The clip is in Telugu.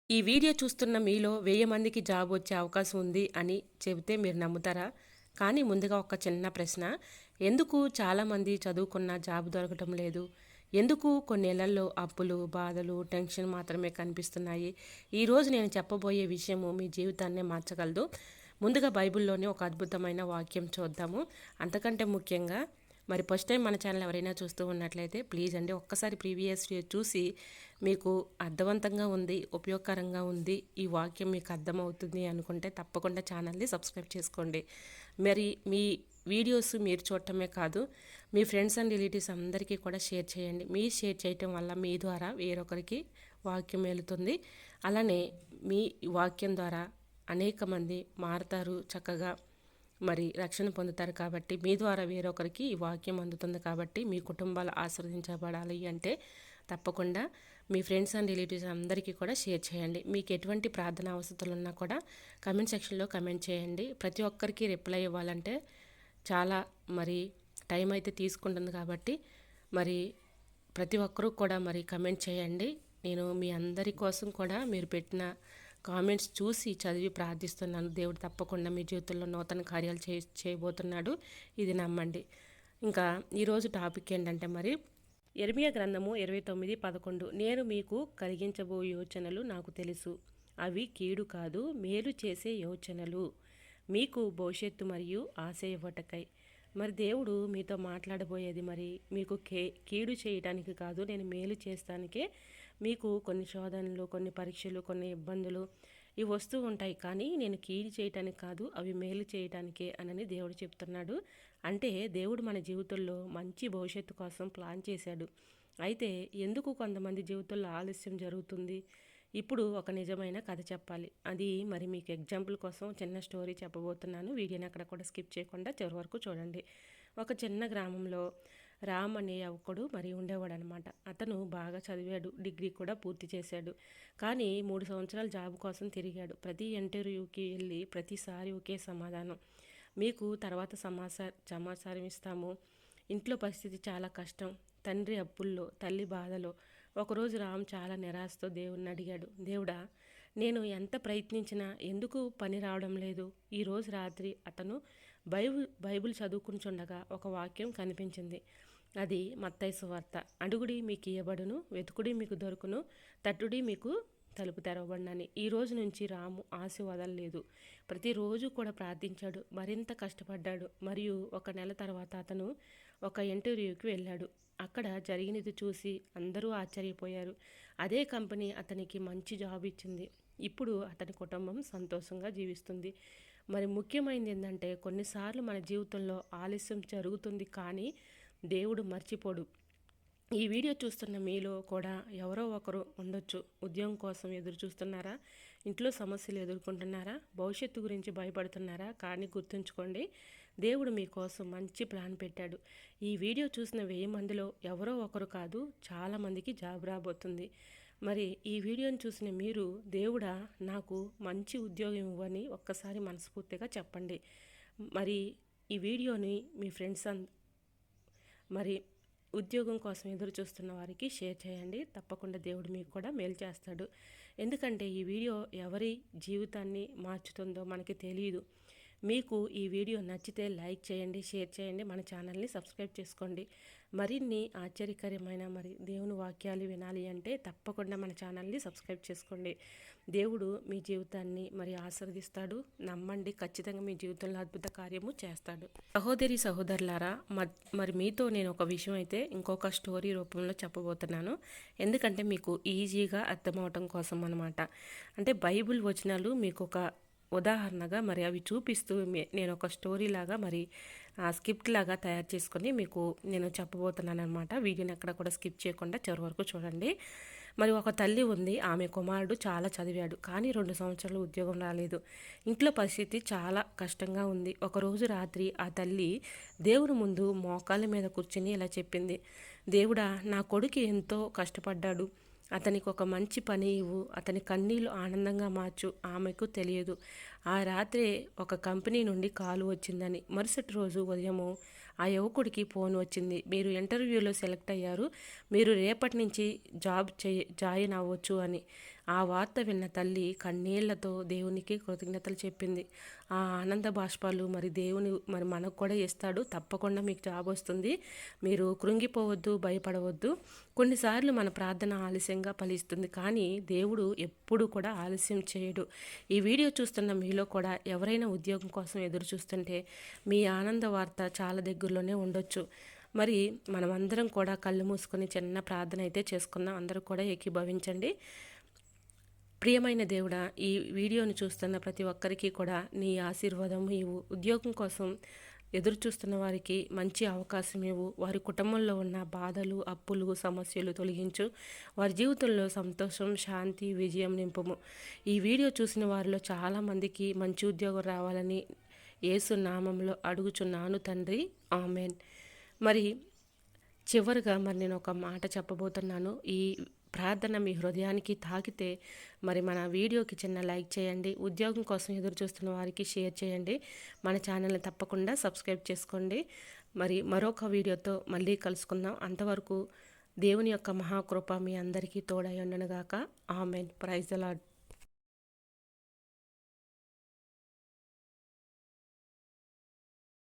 ఈ వీడియో చూస్తున్న మీలో 1000 మందికి జాబ్ వచ్చే అవకాశం ఉంది అని చెబితే మీరు నమ్ముతారా? కానీ ముందుగా ఒక చిన్న ప్రశ్న. ఎందుకు చాలామంది చదువుకున్న జాబ్ దొరకటం లేదు? ఎందుకు కొన్నేళ్లలో అప్పులు, బాధలు, టెన్షన్ మాత్రమే కనిపిస్తున్నాయి? ఈరోజు నేను చెప్పబోయే విషయము మీ జీవితాన్నే మార్చగలదు. ముందుగా బైబిల్లోని ఒక అద్భుతమైన వాక్యం చూద్దాము. అంతకంటే ముఖ్యంగా మరి ఫస్ట్ టైం మన ఛానల్ ఎవరైనా చూస్తూ ఉన్నట్లయితే ప్లీజ్ అండి ఒక్కసారి ప్రీవియస్ చూసి మీకు అర్థవంతంగా ఉంది, ఉపయోగకరంగా ఉంది, ఈ వాక్యం మీకు అర్థమవుతుంది అనుకుంటే తప్పకుండా ఛానల్ని సబ్స్క్రైబ్ చేసుకోండి. మరి మీ వీడియోస్ మీరు చూడటమే కాదు, మీ ఫ్రెండ్స్ అండ్ రిలేటివ్స్ అందరికీ కూడా షేర్ చేయండి. మీరు షేర్ చేయటం వల్ల మీ ద్వారా వేరొకరికి వాక్యం వెళుతుంది. అలానే మీ వాక్యం ద్వారా అనేక మంది మారుతారు, చక్కగా మరి రక్షణ పొందుతారు. కాబట్టి మీ ద్వారా వేరొకరికి ఈ వాక్యం అందుతుంది. కాబట్టి మీ కుటుంబాలు ఆశీర్వదించబడాలి అంటే తప్పకుండా మీ ఫ్రెండ్స్ అండ్ రిలేటివ్స్ అందరికీ కూడా షేర్ చేయండి. మీకు ఎటువంటి ప్రార్థన అవసరాలు ఉన్నా కూడా కమెంట్ సెక్షన్లో కమెంట్ చేయండి. ప్రతి ఒక్కరికి రిప్లై ఇవ్వాలంటే చాలా మరి టైం అయితే తీసుకుంటుంది. కాబట్టి మరి ప్రతి ఒక్కరూ కూడా మరి కమెంట్ చేయండి. నేను మీ అందరి కోసం కూడా మీరు పెట్టిన కామెంట్స్ చూసి చదివి ప్రార్థిస్తున్నాను. దేవుడు తప్పకుండా మీ జీవితంలో నూతన కార్యాలు చేయబోతున్నాడు, ఇది నమ్మండి. ఇంకా ఈరోజు టాపిక్ ఏంటంటే మరి యెరెమీయా గ్రంథము 29:11. నేను మీకు కలిగించబో యోచనలు నాకు తెలుసు, అవి కీడు కాదు, మేలు చేసే యోచనలు, మీకు భవిష్యత్తు మరియు ఆశ ఇవ్వటకై. మరి దేవుడు మీతో మాట్లాడబోయేది మరి మీకు కీడు చేయడానికి కాదు, నేను మేలు చేస్తానికే. మీకు కొన్ని శోధనలు, కొన్ని పరీక్షలు, కొన్ని ఇబ్బందులు ఇవి వస్తూ ఉంటాయి, కానీ నేను కీడు చేయటానికి కాదు, అవి మేలు చేయటానికే అని దేవుడు చెప్తున్నాడు. అంటే దేవుడు మన జీవితంలో మంచి భవిష్యత్తు కోసం ప్లాన్ చేశాడు. అయితే ఎందుకు కొంతమంది జీవితంలో ఆలస్యం జరుగుతుంది? ఇప్పుడు ఒక నిజమైన కథ చెప్పాలి. అది మరి మీకు ఎగ్జాంపుల్ కోసం చిన్న స్టోరీ చెప్పబోతున్నాను. వీడియోని అక్కడ కూడా స్కిప్ చేయకుండా చివరి వరకు చూడండి. ఒక చిన్న గ్రామంలో రామ్ అనే యువకుడు మరి ఉండేవాడు అనమాట. అతను బాగా చదివాడు, డిగ్రీ కూడా పూర్తి చేశాడు. కానీ 3 సంవత్సరాలు జాబ్ కోసం తిరిగాడు. ప్రతి ఇంటర్వ్యూకి వెళ్ళి ప్రతిసారి ఒకే సమాధానం, మీకు తర్వాత సమాచారం ఇస్తాము. ఇంట్లో పరిస్థితి చాలా కష్టం, తండ్రి అప్పుల్లో, తల్లి బాధలో. ఒకరోజు రామ్ చాలా నిరాశతో దేవుణ్ణి అడిగాడు, దేవుడా, నేను ఎంత ప్రయత్నించినా ఎందుకు పని రావడం లేదు? ఈరోజు రాత్రి అతను బైబిల్ చదువుకుంటుండగా ఒక వాక్యం కనిపించింది. అది మత్తయి సువార్త. అడుగుడి మీకు ఇయ్యబడును, వెతుకుడి మీకు దొరుకును, తట్టుడి మీకు తలుపు తెరవబడినని. ఈ రోజు నుంచి రాము ఆశ వదలలేదు. ప్రతిరోజు కూడా ప్రార్థించాడు, మరింత కష్టపడ్డాడు. మరియు 1 నెల తర్వాత అతను ఒక ఇంటర్వ్యూకి వెళ్ళాడు. అక్కడ జరిగినది చూసి అందరూ ఆశ్చర్యపోయారు. అదే కంపెనీ అతనికి మంచి జాబ్ ఇచ్చింది. ఇప్పుడు అతని కుటుంబం సంతోషంగా జీవిస్తుంది. మరి ముఖ్యమైనది ఏంటంటే కొన్నిసార్లు మన జీవితంలో ఆలస్యం జరుగుతుంది, కానీ దేవుడు మర్చిపోడు. ఈ వీడియో చూస్తున్న మీలో కూడా ఎవరో ఒకరు ఉండొచ్చు. ఉద్యోగం కోసం ఎదురు చూస్తున్నారా? ఇంట్లో సమస్యలు ఎదుర్కొంటున్నారా? భవిష్యత్తు గురించి భయపడుతున్నారా? కానీ గుర్తుంచుకోండి, దేవుడు మీకోసం మంచి ప్లాన్ పెట్టాడు. ఈ వీడియో చూసిన 1000 మందిలో ఎవరో ఒకరు కాదు, చాలామందికి జాబ్ రాబోతుంది. మరి ఈ వీడియోని చూసిన మీరు, దేవుడా నాకు మంచి ఉద్యోగం ఇవ్వని ఒక్కసారి మనస్ఫూర్తిగా చెప్పండి. మరి ఈ వీడియోని మీ ఫ్రెండ్స్ మరి ఉద్యోగం కోసం ఎదురు చూస్తున్న వారికి షేర్ చేయండి. తప్పకుండా దేవుడు మీకు కూడా మేలు చేస్తాడు. ఎందుకంటే ఈ వీడియో ఎవరి జీవితాన్ని మార్చుతుందో మనకి తెలియదు. మీకు ఈ వీడియో నచ్చితే లైక్ చేయండి, షేర్ చేయండి, మన ఛానల్ని సబ్స్క్రైబ్ చేసుకోండి. మరిన్ని ఆశ్చర్యకరమైన మరి దేవుని వాక్యాలు వినాలి అంటే తప్పకుండా మన ఛానల్ని సబ్స్క్రైబ్ చేసుకోండి. దేవుడు మీ జీవితాన్ని మరి ఆశీర్వదిస్తాడు. నమ్మండి, ఖచ్చితంగా మీ జీవితంలో అద్భుత కార్యము చేస్తాడు. సహోదరులారా, మరి మీతో నేను ఒక విషయం అయితే ఇంకొక స్టోరీ రూపంలో చెప్పబోతున్నాను. ఎందుకంటే మీకు ఈజీగా అర్థమవటం కోసం అనమాట. అంటే బైబిల్ వచనాలు మీకు ఒక ఉదాహరణగా మరి అవి చూపిస్తూ నేను ఒక స్టోరీ లాగా మరి స్క్రిప్ట్ లాగా తయారు చేసుకొని మీకు నేను చెప్పబోతున్నాను అనమాట. వీడియోని ఎక్కడ కూడా స్కిప్ చేయకుండా చివరి వరకు చూడండి. మరి ఒక తల్లి ఉంది, ఆమె కుమారుడు చాలా చదివాడు, కానీ 2 సంవత్సరాలు ఉద్యోగం రాలేదు. ఇంట్లో పరిస్థితి చాలా కష్టంగా ఉంది. ఒకరోజు రాత్రి ఆ తల్లి దేవుని ముందు మోకాళ్ళ మీద కూర్చుని ఇలా చెప్పింది, దేవుడా, నా కొడుకు ఎంతో కష్టపడ్డాడు, అతనికి ఒక మంచి పని ఇవ్వు, అతని కన్నీళ్ళు ఆనందంగా మార్చు. ఆమెకు తెలియదు ఆ రాత్రే ఒక కంపెనీ నుండి కాల్ వచ్చిందని. మరుసటి రోజు ఉదయము ఆ యువకుడికి ఫోన్ వచ్చింది, మీరు ఇంటర్వ్యూలో సెలెక్ట్ అయ్యారు, మీరు రేపటి నుంచి జాయిన్ అవ్వచ్చు అని. ఆ వార్త విన్న తల్లి కన్నీళ్లతో దేవునికి కృతజ్ఞతలు చెప్పింది. ఆ ఆనంద బాష్పాలు దేవుని మనకు కూడా ఇస్తాడు. తప్పకుండా మీకు జాబ్ వస్తుంది. మీరు కృంగిపోవద్దు, భయపడవద్దు. కొన్నిసార్లు మన ప్రార్థన ఆలస్యంగా ఫలిస్తుంది, కానీ దేవుడు ఎప్పుడు కూడా ఆలస్యం చేయడు. ఈ వీడియో చూస్తున్న మీలో కూడా ఎవరైనా ఉద్యోగం కోసం ఎదురు చూస్తుంటే మీ ఆనంద వార్త చాలా దగ్గరలోనే ఉండొచ్చు. మరి మనమందరం కూడా కళ్ళు మూసుకొని చిన్న ప్రార్థన అయితే చేసుకుందాం. అందరూ కూడా ఏకీభవించండి. ప్రియమైన దేవుడా, ఈ వీడియోని చూస్తున్న ప్రతి ఒక్కరికి కూడా నీ ఆశీర్వాదం ఇవ్వు. ఉద్యోగం కోసం ఎదురు చూస్తున్న వారికి మంచి అవకాశం ఇవ్వు. వారి కుటుంబంలో ఉన్న బాధలు, అప్పులు, సమస్యలు తొలగించు. వారి జీవితంలో సంతోషం, శాంతి, విజయం నింపుము. ఈ వీడియో చూసిన వారిలో చాలామందికి మంచి ఉద్యోగం రావాలని యేసు నామంలో అడుగుచున్నాను తండ్రి, ఆమెన్. మరి చివరిగా నేను ఒక మాట చెప్పబోతున్నాను. ఈ ప్రార్థన మీ హృదయానికి తాకితే మన వీడియోకి చిన్న లైక్ చేయండి. ఉద్యోగం కోసం ఎదురు చూస్తున్న వారికి షేర్ చేయండి. మన ఛానల్ని తప్పకుండా సబ్స్క్రైబ్ చేసుకోండి. మరొక వీడియోతో మళ్ళీ కలుసుకుందాం. అంతవరకు దేవుని యొక్క మహాకృప మీ అందరికీ తోడై ఉండనుగాక. ఆమెన్. Praise the lord.